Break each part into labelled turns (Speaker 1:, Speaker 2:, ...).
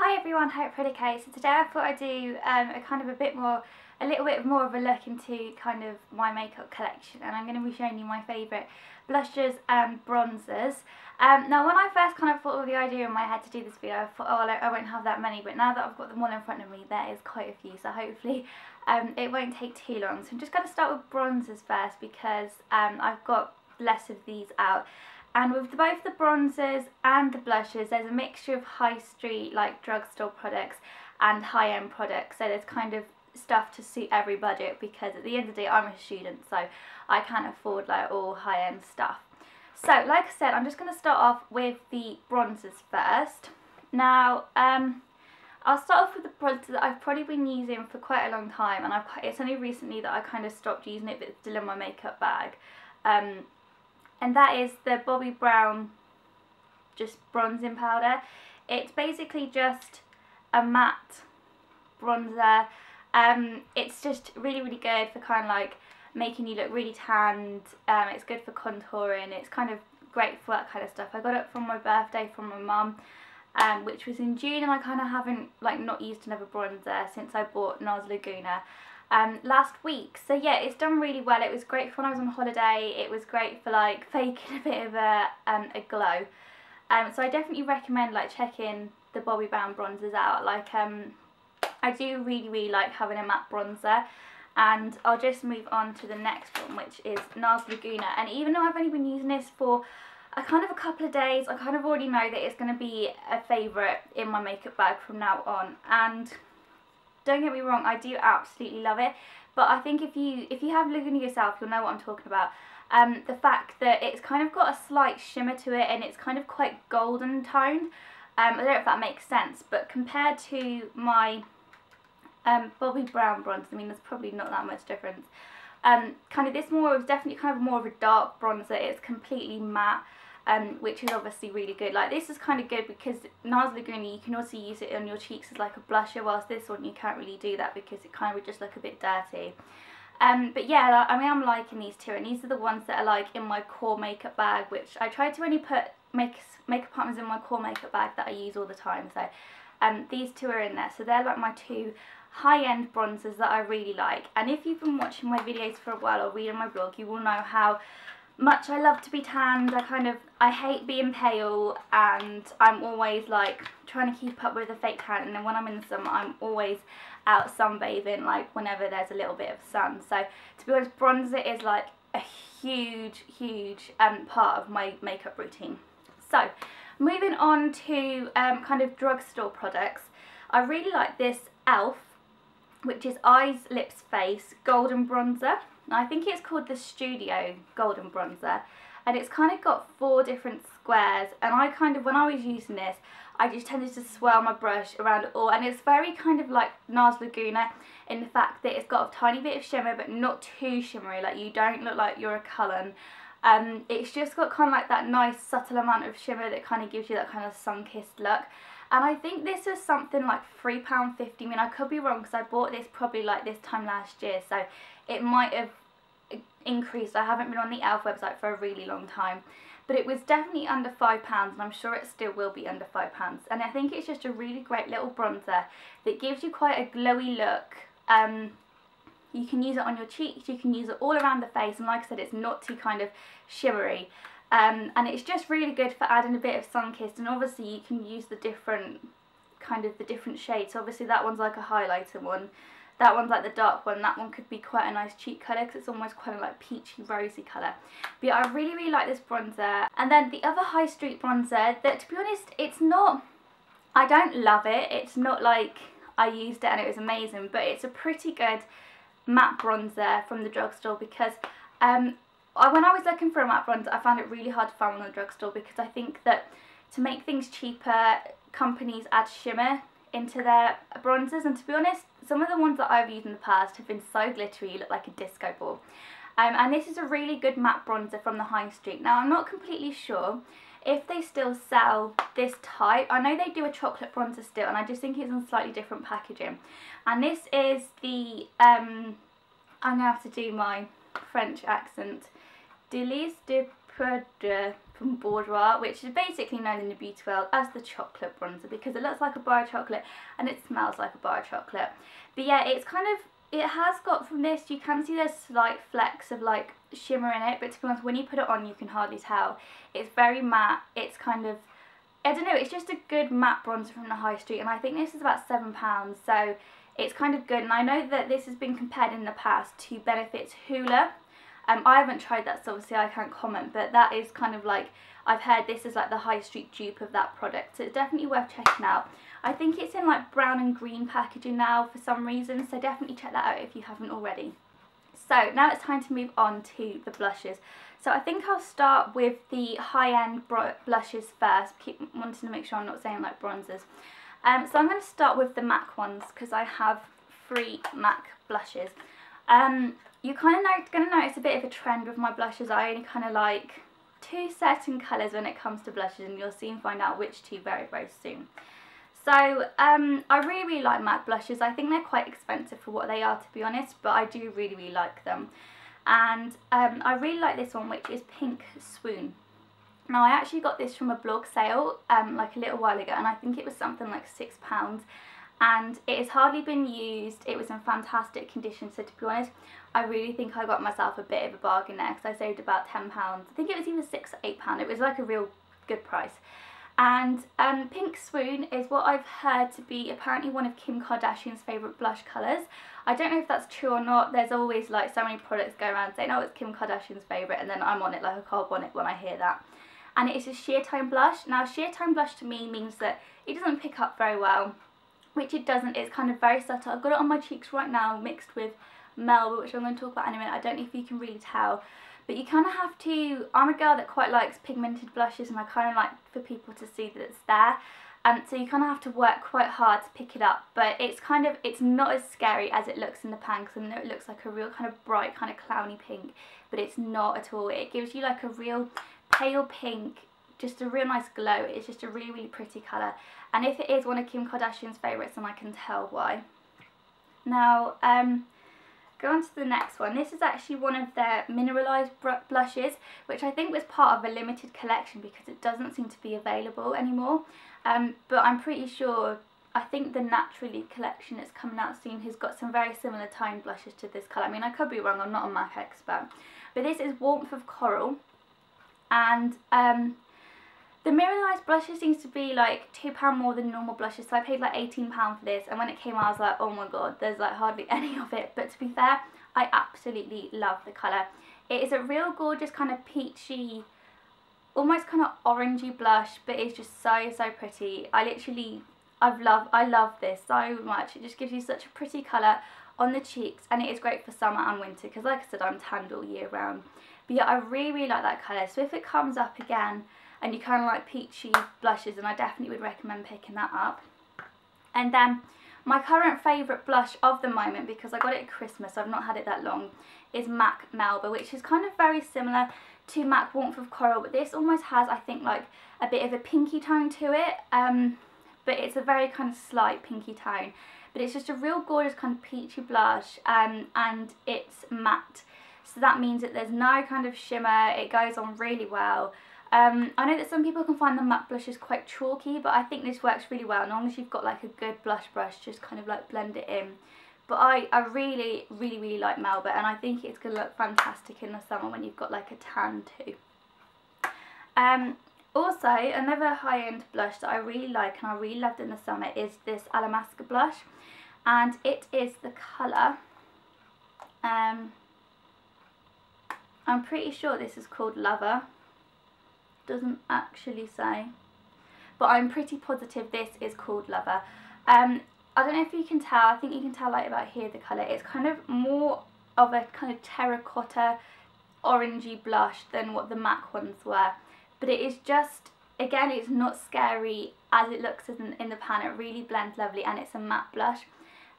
Speaker 1: Hi everyone, hope you're okay. So today I thought I'd do a little bit more of a look into kind of my makeup collection, and I'm going to be showing you my favourite blushes and bronzers. Now when I first kind of thought of the idea in my head to do this video, I thought, oh, I won't have that many, but now that I've got them all in front of me, there is quite a few, so hopefully it won't take too long. So I'm just going to start with bronzers first because I've got less of these out. And with both the bronzers and the blushes, there's a mixture of high street, like drugstore products, and high-end products. So there's kind of stuff to suit every budget, because at the end of the day, I'm a student, so I can't afford like all high-end stuff. So like I said, I'm just going to start off with the bronzers first. Now, I'll start off with the bronzer that I've probably been using for quite a long time, and it's only recently that I kind of stopped using it, but it's still in my makeup bag. And that is the Bobbi Brown just bronzing powder. It's basically just a matte bronzer. It's just really good for kind of like making you look really tanned. It's good for contouring. It's kind of great for that kind of stuff. I got it from my birthday from my mum, which was in June, and I kind of haven't not used another bronzer since I bought Nars Laguna last week. So yeah, it's done really well. It was great for when I was on holiday. It was great for like faking a bit of a glow. So I definitely recommend like checking the Bobbi Brown bronzers out. Like I do really like having a matte bronzer. And I'll just move on to the next one, which is Nars Laguna. And even though I've only been using this for a couple of days, I kind of already know that it's going to be a favourite in my makeup bag from now on. And don't get me wrong, I do absolutely love it, but I think if you have Laguna yourself, you'll know what I'm talking about. The fact that it's kind of got a slight shimmer to it, and it's kind of quite golden toned. I don't know if that makes sense, but compared to my Bobbi Brown bronzer, I mean, there's probably not that much difference. Kind of this is definitely kind of more of a dark bronzer. It's completely matte. Which is obviously really good. Like, this is kind of good because Nars Laguna, you can also use it on your cheeks as like a blusher, whilst this one you can't really do that because it kind of would just look a bit dirty. But yeah, I mean, I'm liking these two, and these are the ones that are like in my core makeup bag, which I try to only put makeup items in my core makeup bag that I use all the time. So these two are in there, so they're like my two high-end bronzers that I really like. And if you've been watching my videos for a while or reading my blog, you will know how much I love to be tanned. I hate being pale, and I'm always like trying to keep up with the fake tan, and then when I'm in the summer I'm always out sunbathing, like whenever there's a little bit of sun. So to be honest, bronzer is like a huge part of my makeup routine. So moving on to kind of drugstore products, I really like this e.l.f., which is Eyes, Lips, Face Golden Bronzer. I think it's called the Studio Golden Bronzer, and it's kind of got 4 different squares, and when I was using this, I just tended to swirl my brush around it all, and it's very kind of like Nars Laguna in the fact that it's got a tiny bit of shimmer, but not too shimmery. Like, you don't look like you're a Cullen. It's just got kind of like that nice subtle amount of shimmer that kind of gives you that kind of sun-kissed look. And I think this was something like £3.50. I mean, I could be wrong because I bought this probably like this time last year, so it might have increased. I haven't been on the e.l.f. website for a really long time, but it was definitely under £5, and I'm sure it still will be under £5. And I think it's just a really great little bronzer that gives you quite a glowy look. You can use it on your cheeks, you can use it all around the face, and like I said, it's not too kind of shimmery. And it's just really good for adding a bit of sun-kissed, and obviously you can use the different shades. So obviously that one's like a highlighter one, that one's like the dark one, that one could be quite a nice cheek colour because it's almost quite a like peachy rosy colour. But yeah, I really like this bronzer. And then the other high street bronzer that, to be honest, it's not, I don't love it, it's not like I used it and it was amazing, but it's a pretty good matte bronzer from the drugstore, because when I was looking for a matte bronzer, I found it really hard to find one in the drugstore, because I think that to make things cheaper, companies add shimmer into their bronzers, and to be honest, some of the ones that I've used in the past have been so glittery you look like a disco ball. And this is a really good matte bronzer from the high street. Now, I'm not completely sure if they still sell this type. I know they do a chocolate bronzer still, and I just think it's in slightly different packaging. And this is the, I'm going to have to do my French accent, Délice de Poudre from Bourjois, which is basically known in the beauty world as the chocolate bronzer because it looks like a bar of chocolate and it smells like a bar of chocolate. But yeah, it's kind of, it has got, from this you can see there's slight flecks of like shimmer in it, but to be honest, when you put it on you can hardly tell. It's very matte. It's kind of, I don't know, it's just a good matte bronzer from the high street, and I think this is about £7, so it's kind of good. And I know that this has been compared in the past to Benefit's Hoola. I haven't tried that, so obviously I can't comment, but that is kind of like, I've heard this is like the high street dupe of that product, so it's definitely worth checking out. I think it's in like brown and green packaging now for some reason, so definitely check that out if you haven't already. So now it's time to move on to the blushes. So I think I'll start with the high-end blushes first. Keep wanting to make sure I'm not saying like bronzers. So I'm going to start with the MAC ones because I have 3 MAC blushes. You're kind of going to notice a bit of a trend with my blushes. I only kind of like 2 certain colours when it comes to blushes, and you'll soon find out which 2 very, very soon. So I really, really like MAC blushes. I think they're quite expensive for what they are, to be honest, but I do really, really like them. And I really like this one, which is Pink Swoon. Now I actually got this from a blog sale like a little while ago, and I think it was something like £6. And it has hardly been used. It was in fantastic condition, so to be honest, I really think I got myself a bit of a bargain there because I saved about £10. I think it was either £6 or £8. It was like a real good price. And Pink Swoon is what I've heard to be apparently one of Kim Kardashian's favourite blush colours. I don't know if that's true or not. There's always like so many products go around saying, oh, it's Kim Kardashian's favourite, and then I'm on it like a car bonnet when I hear that. And it is a sheer tone blush. Now sheer tone blush to me means that it doesn't pick up very well, which it doesn't. It's kind of very subtle. I've got it on my cheeks right now mixed with Melba, which I'm going to talk about in a minute. I don't know if you can really tell, but you kind of have to, I'm a girl that quite likes pigmented blushes, and I kind of like for people to see that it's there, and so you kind of have to work quite hard to pick it up. But it's kind of, it's not as scary as it looks in the pan, because I know it looks like a real kind of bright kind of clowny pink, but it's not at all. It gives you like a real pale pink, just a real nice glow. It's just a really, really pretty colour, and if it is one of Kim Kardashian's favourites, then I can tell why. Now go on to the next one. This is actually one of their mineralised blushes, which I think was part of a limited collection because it doesn't seem to be available anymore. But I'm pretty sure, I think the Naturally collection that's coming out soon has got some very similar toned blushes to this colour. I mean, I could be wrong, I'm not a MAC expert. But this is Warmth of Coral. And the mineralised blushes seems to be like £2 more than normal blushes, so I paid like £18 for this, and when it came out I was like, oh my god, there's like hardly any of it. But to be fair, I absolutely love the colour. It is a real gorgeous kind of peachy, almost kind of orangey blush, but it's just so, so pretty. I love this so much. It just gives you such a pretty colour on the cheeks, and it is great for summer and winter because like I said, I'm tanned all year round. But yeah, I really, really like that colour, so if it comes up again and you kind of like peachy blushes, and I definitely would recommend picking that up. And then my current favourite blush of the moment, because I got it at Christmas, so I've not had it that long, is MAC Melba, which is kind of very similar to MAC Warmth of Coral, but this almost has, I think, like a bit of a pinky tone to it, but it's a very kind of slight pinky tone. But it's just a real gorgeous kind of peachy blush, and it's matte, so that means that there's no kind of shimmer. It goes on really well. I know that some people can find the matte blushes quite chalky, but I think this works really well as long as you've got like a good blush brush, just kind of like blend it in. But I really, really, really like Melba, and I think it's going to look fantastic in the summer when you've got like a tan too. Also, another high-end blush that I really like and I really loved in the summer is this Illamasqua blush, and it is the colour, I'm pretty sure this is called Lover. Doesn't actually say, but I'm pretty positive this is called Lover. I don't know if you can tell, I think you can tell like about here the colour. It's kind of more of a kind of terracotta orangey blush than what the MAC ones were, but it is just, again, it's not scary as it looks in the pan. It really blends lovely, and it's a matte blush,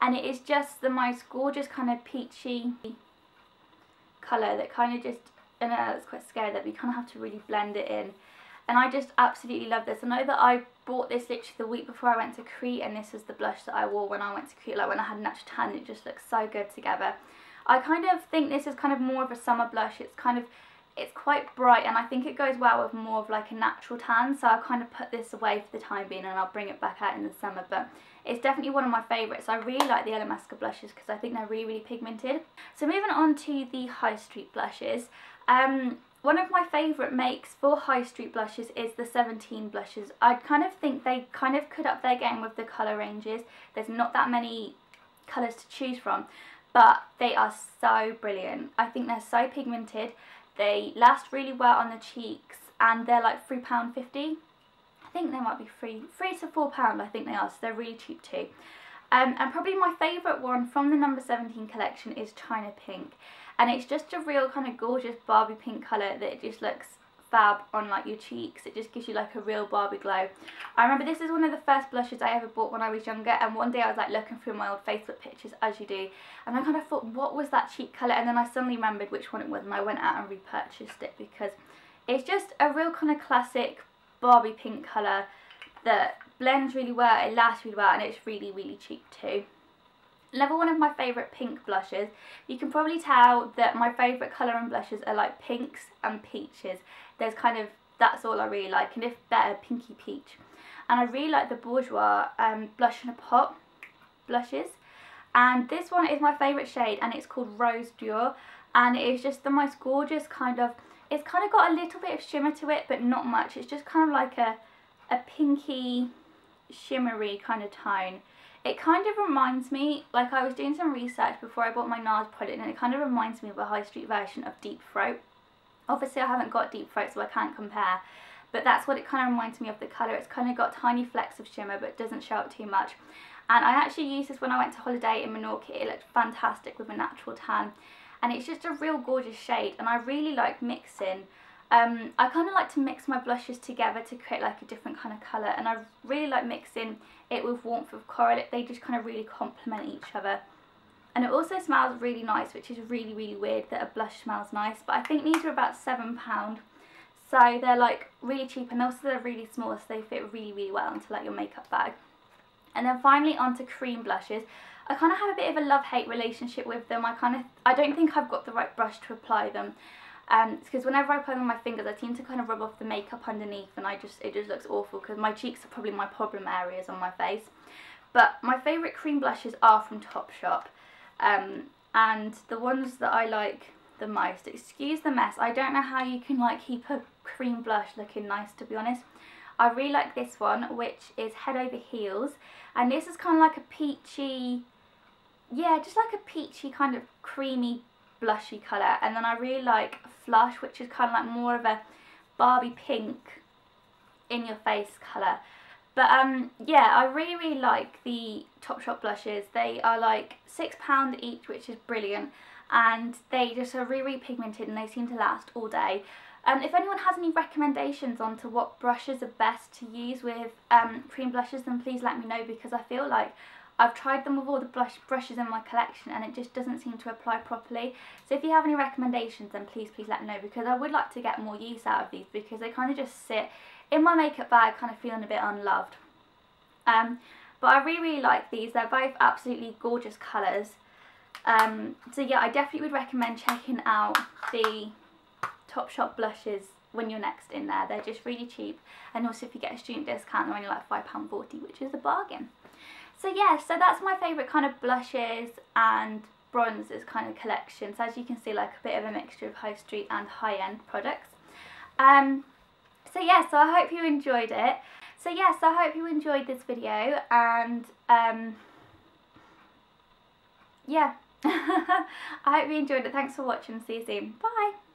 Speaker 1: and it is just the most gorgeous kind of peachy colour that kind of just, I know it's quite scary that we kind of have to really blend it in, and I just absolutely love this. I know that I bought this literally the week before I went to Crete, and this is the blush that I wore when I went to Crete, like when I had a natural tan. It just looks so good together. I kind of think this is kind of more of a summer blush. It's kind of, it's quite bright, and I think it goes well with more of like a natural tan, so I'll kind of put this away for the time being and I'll bring it back out in the summer. But it's definitely one of my favourites. I really like the Illamasqua blushes because I think they're really, really pigmented. So moving on to the high street blushes. One of my favourite makes for high street blushes is the 17 blushes. I kind of think they kind of could up their game with the colour ranges. There's not that many colours to choose from, but they are so brilliant. I think they're so pigmented. They last really well on the cheeks, and they're like £3.50. I think they might be £3 to £4, I think they are, so they're really cheap too. And probably my favourite one from the number 17 collection is China Pink. And it's just a real kind of gorgeous Barbie pink colour that it just looks fab on like your cheeks. It just gives you like a real Barbie glow. I remember this is one of the first blushes I ever bought when I was younger, and one day I was like looking through my old Facebook pictures, as you do, and I kind of thought, what was that cheek colour? And then I suddenly remembered which one it was, and I went out and repurchased it because it's just a real kind of classic Barbie pink colour that blends really well, it lasts really well, and it's really, really cheap too. Another one of my favourite pink blushes. You can probably tell that my favourite colour in blushes are like pinks and peaches. There's kind of, that's all I really like, and if better, pinky peach. And I really like the Bourjois Blush in a Pot blushes. And this one is my favourite shade, and it's called Rose Dior. And it is just the most gorgeous kind of, it's kind of got a little bit of shimmer to it, but not much. It's just kind of like a pinky, shimmery kind of tone. It kind of reminds me, like I was doing some research before I bought my Nars product, and it kind of reminds me of a high street version of Deep Throat. Obviously I haven't got Deep Throat, so I can't compare, but that's what it kind of reminds me of, the colour. It's kind of got tiny flecks of shimmer, but doesn't show up too much. And I actually used this when I went to holiday in Menorca. It looked fantastic with a natural tan, and it's just a real gorgeous shade, and I really like mixing. I kind of like to mix my blushes together to create like a different kind of colour, and I really like mixing it with Warmth of Coral. They just kind of really complement each other. And it also smells really nice, which is really, really weird that a blush smells nice, but I think these are about £7, so they're like really cheap, and also they're really small, so they fit really, really well into like your makeup bag. And then finally onto cream blushes. I kind of have a bit of a love-hate relationship with them. I don't think I've got the right brush to apply them. Because whenever I put them on my fingers, I seem to kind of rub off the makeup underneath, and it just looks awful, because my cheeks are probably my problem areas on my face. But my favourite cream blushes are from Topshop, and the ones that I like the most, excuse the mess, I don't know how you can like keep a cream blush looking nice, to be honest. I really like this one, which is Head Over Heels, and this is kind of like a peachy, yeah, just like a peachy kind of creamy blushy colour. And then I really like Flush, which is kind of like more of a Barbie pink in your face colour. But yeah, I really, really like the Topshop blushes. They are like £6 each, which is brilliant, and they just are really, really pigmented, and they seem to last all day. If anyone has any recommendations on to what brushes are best to use with cream blushes, then please let me know, because I feel like I've tried them with all the brushes in my collection, and it just doesn't seem to apply properly. So if you have any recommendations, then please let me know, because I would like to get more use out of these, because they kind of just sit in my makeup bag kind of feeling a bit unloved. But I really, really like these. They're both absolutely gorgeous colours. So yeah, I definitely would recommend checking out the Topshop blushes when you're next in there. They're just really cheap, and also if you get a student discount, they're only like £5.40, which is a bargain. So yeah, so that's my favourite kind of blushes and bronzers kind of collection. So as you can see, like a bit of a mixture of high street and high-end products. So yeah, so I hope you enjoyed it. So yes, I hope you enjoyed this video, and yeah, I hope you enjoyed it. Thanks for watching. See you soon. Bye.